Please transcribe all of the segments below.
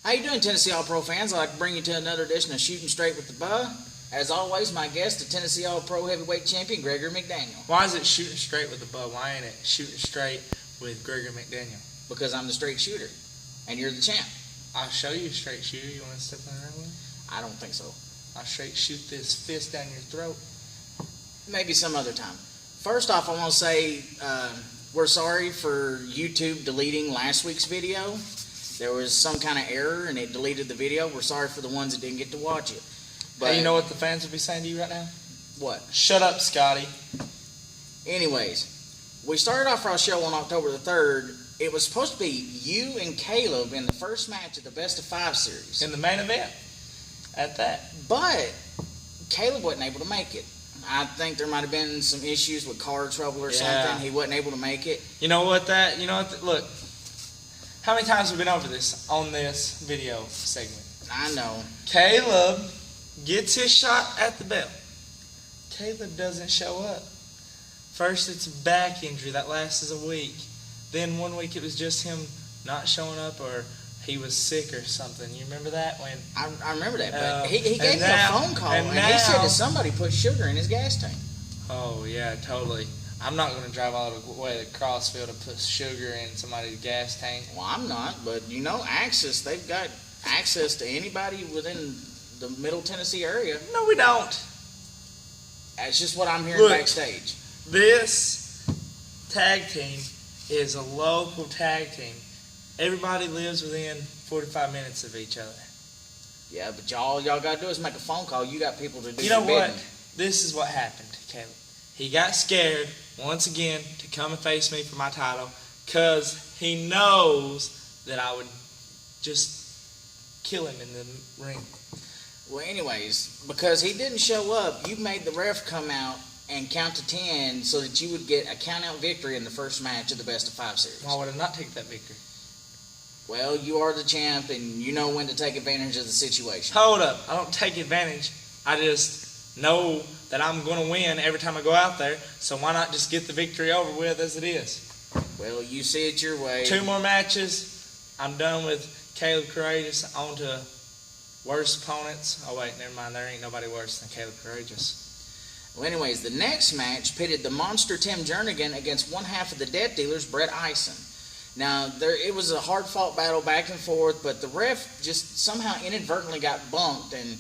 How you doing, Tennessee All-Pro fans? I'd like to bring you to another edition of Shooting Straight with the Buh. As always, my guest, the Tennessee All-Pro Heavyweight Champion, Gregory McDaniel. Why is it Shooting Straight with the Buh? Why ain't it Shooting Straight with Gregory McDaniel? Because I'm the straight shooter, and you're the champ. I'll show you a straight shooter. You want to step in there with me? I don't think so. I'll straight shoot this fist down your throat. Maybe some other time. First off, I want to say we're sorry for YouTube deleting last week's video. There was some kind of error, and it deleted the video. We're sorry for the ones that didn't get to watch it. But Hey, you know what the fans will be saying to you right now? What? Shut up, Scottie. Anyways, we started off our show on October the 3rd. It was supposed to be you and Caleb in the first match of the Best of 5 series. In the main event. At that. But Caleb wasn't able to make it. I think there might have been some issues with car trouble or something. He wasn't able to make it. You know what look. How many times have we been over this on this video segment? I know. Caleb gets his shot at the bell. Caleb doesn't show up. First it's a back injury that lasts a week. Then 1 week it was just him not showing up, or he was sick or something. You remember that? When I remember that, but he gave me a phone call, and now, he said that somebody put sugar in his gas tank. Oh, yeah, totally. I'm not going to drive all the way to Crossville to put sugar in somebody's gas tank. Well, I'm not, but you know, Axis, they've got access to anybody within the Middle Tennessee area. No, we don't. That's just what I'm hearing backstage. This tag team is a local tag team. Everybody lives within 45 minutes of each other. Yeah, but y'all got to do is make a phone call. You got people to do. You know what? This is what happened, Caleb. He got scared once again to come and face me for my title because he knows that I would just kill him in the ring. Well, anyways, because he didn't show up, you made the ref come out and count to 10 so that you would get a count-out victory in the first match of the Best of 5 series. Why would I not take that victory? Well, you are the champ, and you know when to take advantage of the situation. Hold up. I don't take advantage. I just know that I'm going to win every time I go out there, so why not just get the victory over with as it is? Well, you see it your way. 2 more matches. I'm done with Caleb Courageous. On to worse opponents. Oh, wait, never mind. There ain't nobody worse than Caleb Courageous. Well, anyways, the next match pitted the monster Tim Jernigan against one half of the Death Dealers, Brett Eisen. Now, it was a hard-fought battle back and forth, but the ref just somehow inadvertently got bumped, and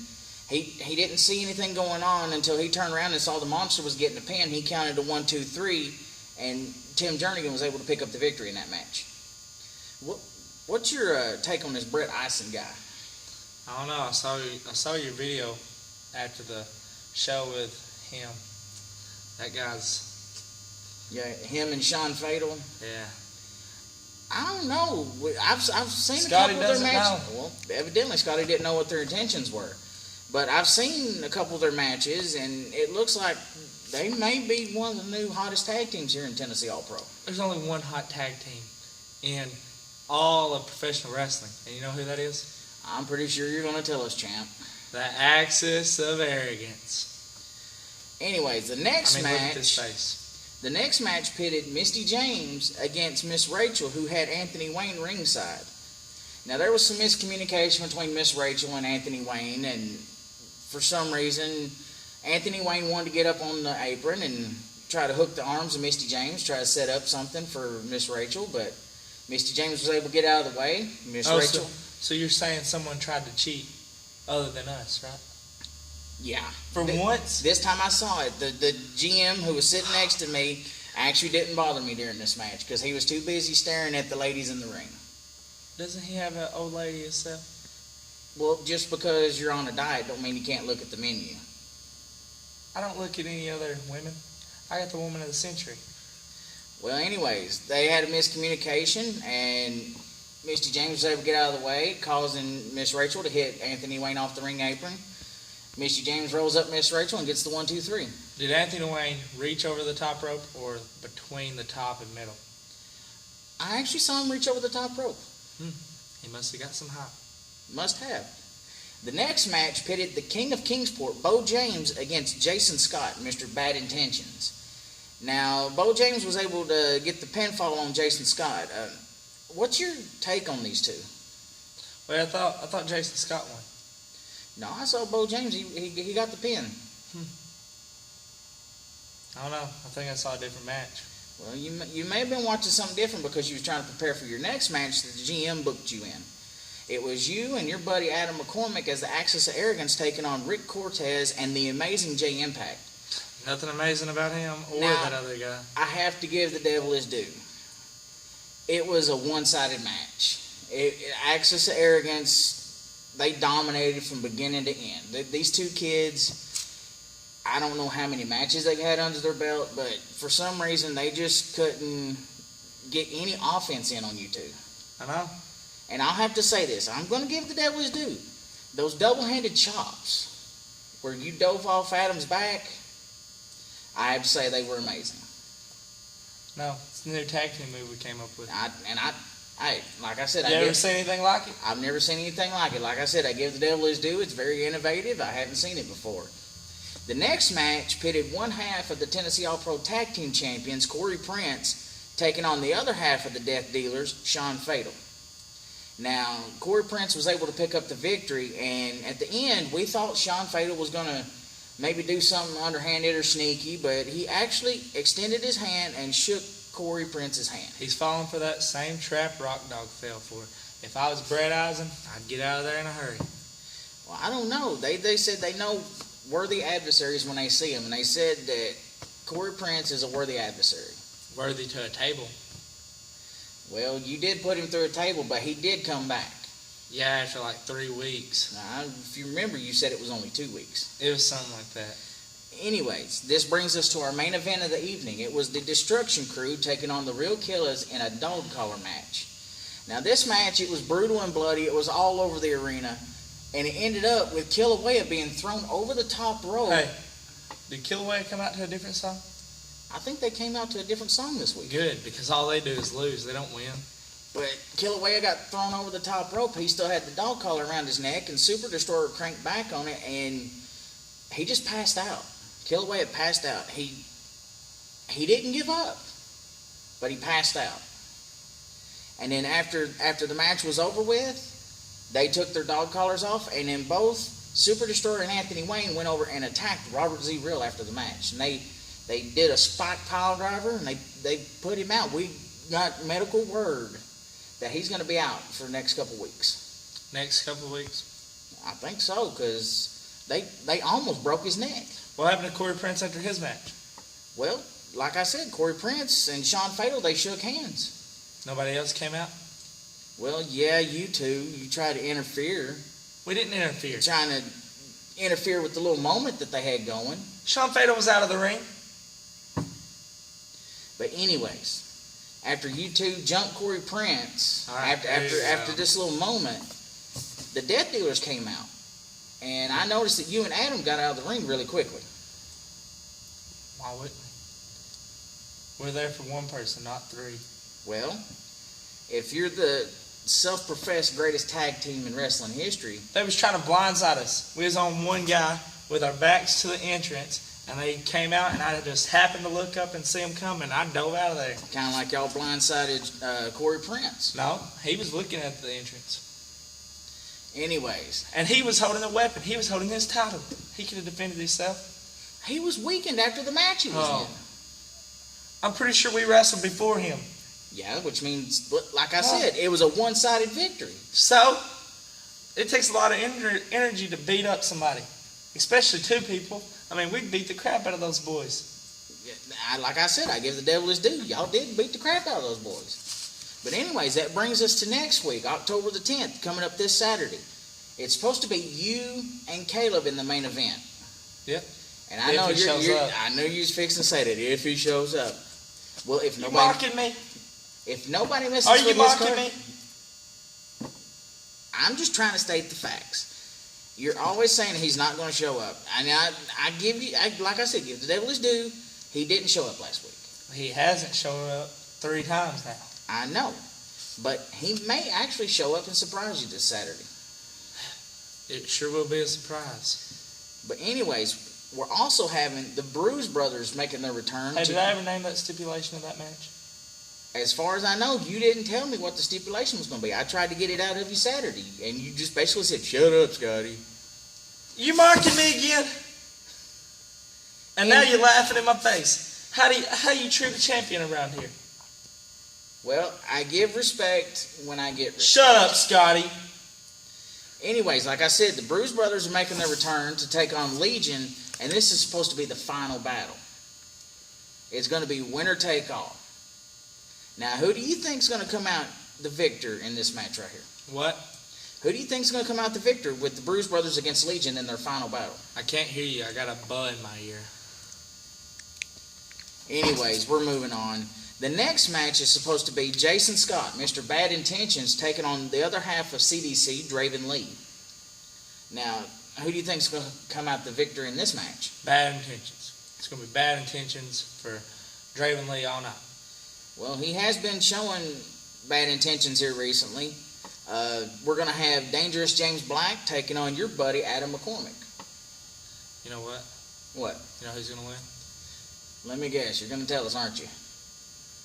he didn't see anything going on until he turned around and saw the monster was getting a pin. He counted to 1, 2, 3, and Tim Jernigan was able to pick up the victory in that match. What's your take on this Brett Eisen guy? I don't know. I saw your video after the show with him. That guy's... Yeah, him and Sean Fatal. Yeah. I don't know. I've seen Scottie a couple of their matches. know. Well, evidently Scottie didn't know what their intentions were. But I've seen a couple of their matches, and it looks like they may be one of the new hottest tag teams here in Tennessee All-Pro. There's only one hot tag team in all of professional wrestling. And you know who that is? I'm pretty sure you're going to tell us, champ. The Axis of Arrogance. Anyways, the next Look at this match... face. The next match pitted Misty James against Miss Rachel, who had Anthony Wayne ringside. Now, there was some miscommunication between Miss Rachel and Anthony Wayne, and for some reason, Anthony Wayne wanted to get up on the apron and try to hook the arms of Misty James, try to set up something for Miss Rachel, but Misty James was able to get out of the way. Miss Rachel... So you're saying someone tried to cheat other than us, right? Yeah. For once? This time I saw it. The GM who was sitting next to me actually didn't bother me during this match because he was too busy staring at the ladies in the ring. Doesn't he have an old lady himself? Well, just because you're on a diet don't mean you can't look at the menu. I don't look at any other women. I got the woman of the century. Well, anyways, they had a miscommunication, and Misty James was able to get out of the way, causing Miss Rachel to hit Anthony Wayne off the ring apron. Misty James rolls up Miss Rachel and gets the 1, 2, 3. Did Anthony Wayne reach over the top rope or between the top and middle? I actually saw him reach over the top rope. He must have got some hot. Must have. The next match pitted the King of Kingsport, Bo James, against Jason Scott, Mr. Bad Intentions. Now, Bo James was able to get the pinfall on Jason Scott. What's your take on these two? Wait, I thought Jason Scott won. No, I saw Bo James. He got the pin. I don't know. I think I saw a different match. Well, you may have been watching something different because you was trying to prepare for your next match that the GM booked you in. It was you and your buddy Adam McCormick as the Axis of Arrogance taking on Rick Cortez and the amazing J Impact. Nothing amazing about him or Now, that other guy. I have to give the devil his due. It was a one-sided match. Axis of Arrogance, they dominated from beginning to end. These two kids, I don't know how many matches they had under their belt, but for some reason they just couldn't get any offense in on you two. I know. And I'll have to say this. I'm going to give the devil his due. Those double-handed chops where you dove off Adam's back, I have to say they were amazing. No, it's the new tag team move we came up with. Like I said, You ever seen anything like it? I've never seen anything like it. Like I said, I give the devil his due. It's very innovative. I haven't seen it before. The next match pitted one half of the Tennessee All-Pro Tag Team Champions, Corey Prince, taking on the other half of the Death Dealers, Sean Fatal. Now, Corey Prince was able to pick up the victory, and at the end, we thought Sean Fatal was going to maybe do something underhanded or sneaky, but he actually extended his hand and shook Corey Prince's hand. He's falling for that same trap Rock Dog fell for. If I was Brett Eisen, I'd get out of there in a hurry. Well, I don't know. They said they know worthy adversaries when they see them, and they said that Corey Prince is a worthy adversary. Worthy to a table. Well, you did put him through a table, but he did come back. Yeah, after like 3 weeks. Now, if you remember, you said it was only 2 weeks. It was something like that. Anyways, this brings us to our main event of the evening. It was the Destruction Crew taking on the Real Killers in a dog collar match. Now, this match, it was brutal and bloody. It was all over the arena. And it ended up with Kilauea being thrown over the top rope. Hey, did Kilauea come out to a different song? I think they came out to a different song this week. Good, because all they do is lose. They don't win. But Kilauea got thrown over the top rope. He still had the dog collar around his neck, and Super Destroyer cranked back on it, and he just passed out. Kilauea passed out. He didn't give up, but he passed out. And then after the match was over with, they took their dog collars off, and then both Super Destroyer and Anthony Wayne went over and attacked Robert Z. Real after the match. And they did a spike pile driver, and they put him out. We got medical word that he's going to be out for the next couple weeks. Next couple of weeks? I think so, because they almost broke his neck. What happened to Corey Prince after his match? Well, like I said, Corey Prince and Sean Fatal, they shook hands. Nobody else came out? Well, yeah, you two. You tried to interfere. We didn't interfere. Trying to interfere with the little moment that they had going. Sean Fatal was out of the ring. But anyways, after you two jumped Corey Prince, right, after this little moment, the Death Dealers came out. And I noticed that you and Adam got out of the ring really quickly. Why wouldn't we? We're there for one person, not three. Well, if you're the self-professed greatest tag team in wrestling history... They was trying to blindside us. We was on one guy with our backs to the entrance, and they came out, and I just happened to look up and see them coming. I dove out of there. Kind of like y'all blindsided Corey Prince. No, he was looking at the entrance. Anyways. And he was holding a weapon. He was holding his title. He could have defended himself. He was weakened after the match he was in. I'm pretty sure we wrestled before him. Yeah, which means, like I said, it was a one-sided victory. So, it takes a lot of energy to beat up somebody. Especially two people. I mean, we beat the crap out of those boys. Like I said, I give the devil his due. Y'all did beat the crap out of those boys. But anyways, that brings us to next week, October the 10th, coming up this Saturday. It's supposed to be you and Caleb in the main event. Yep. And I know I knew you was fixing to say that if he shows up. Well, if nobody mocking me? If nobody misses Are you with mocking card, me? I'm just trying to state the facts. You're always saying he's not going to show up. And I give you, like I said, give the devil his due. He didn't show up last week. He hasn't shown up 3 times now. I know. But he may actually show up and surprise you this Saturday. It sure will be a surprise. But anyways, we're also having the Bruise Brothers making their return. Hey, did I ever name that stipulation of that match? as far as I know, you didn't tell me what the stipulation was going to be. I tried to get it out of you Saturday, and you just basically said, "Shut up, Scotty." You marking me again? And now you're laughing in my face. How you treat a champion around here? Well, I give respect when I get respect. Shut up, Scotty. Anyways, like I said, the Bruise Brothers are making their return to take on Legion, and this is supposed to be the final battle. It's going to be winner take all. Now, who do you think is going to come out the victor in this match right here? What? Who do you think is going to come out the victor with the Bruise Brothers against Legion in their final battle? I can't hear you. I got a buzz in my ear. Anyways, we're moving on. The next match is supposed to be Jason Scott, Mr. Bad Intentions, taking on the other half of CDC, Draven Lee. Now, who do you think is going to come out the victor in this match? Bad Intentions. It's going to be Bad Intentions for Draven Lee all night. Well, he has been showing Bad Intentions here recently. We're going to have Dangerous James Black taking on your buddy Adam McCormick. You know what? What? You know who's going to win? Let me guess. You're going to tell us, aren't you?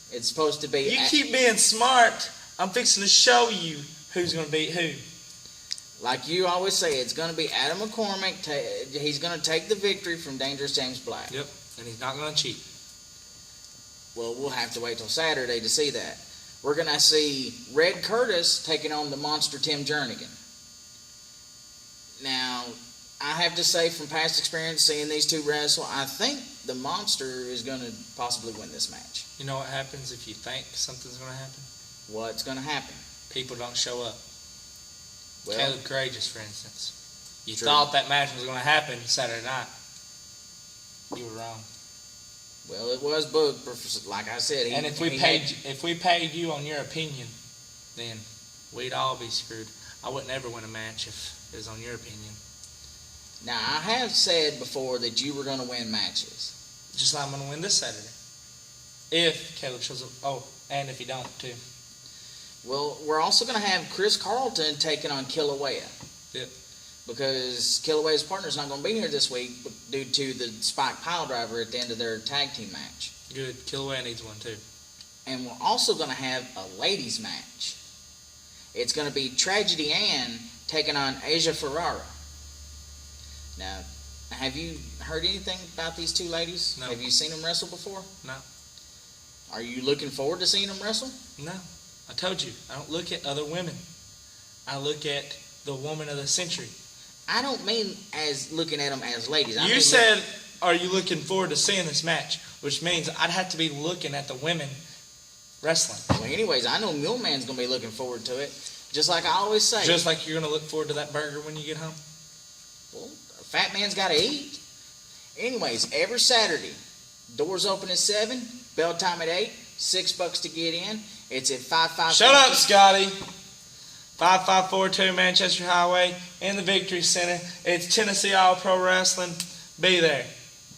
It's supposed to be... You keep being smart. I'm fixing to show you who's going to beat who. Like you always say, it's going to be Adam McCormick. He's going to take the victory from Dangerous James Black. Yep, and he's not going to cheat. Well, we'll have to wait till Saturday to see that. We're going to see Red Curtis taking on the Monster Tim Jernigan. Now, I have to say from past experience seeing these two wrestle, I think the Monster is going to possibly win this match. You know what happens if you think something's going to happen? What's going to happen? People don't show up. Well, Caleb Courageous, for instance. You true. thought that match was going to happen Saturday night. You were wrong. Well, it was booked, like I said. And if we paid you on your opinion, then we'd all be screwed. I wouldn't ever win a match if it was on your opinion. Now, I have said before that you were going to win matches. Just like I'm going to win this Saturday. If Caleb shows up. Oh, and if he don't, too. Well, we're also going to have Chris Carlton taking on Kilauea. Yep. Because Kilauea's partner's not going to be here this week due to the Spike Piledriver at the end of their tag team match. Good. Kilauea needs one, too. And we're also going to have a ladies' match. It's going to be Tragedy Ann taking on Asia Ferrara. Now, have you heard anything about these two ladies? No. Have you seen them wrestle before? No. Are you looking forward to seeing them wrestle? No. I told you, I don't look at other women. I look at the woman of the century. I don't mean as looking at them as ladies. You said, are you looking forward to seeing this match? Which means I'd have to be looking at the women wrestling. Well, anyways, I know Mule Man's going to be looking forward to it. Just like I always say. Just like you're going to look forward to that burger when you get home? Well, a fat man's got to eat. Anyways, every Saturday, doors open at 7, bell time at 8, $6 to get in. It's at 554. Shut up, Scotty. 5542 Manchester Highway in the Victory Center. It's Tennessee All Pro Wrestling. Be there.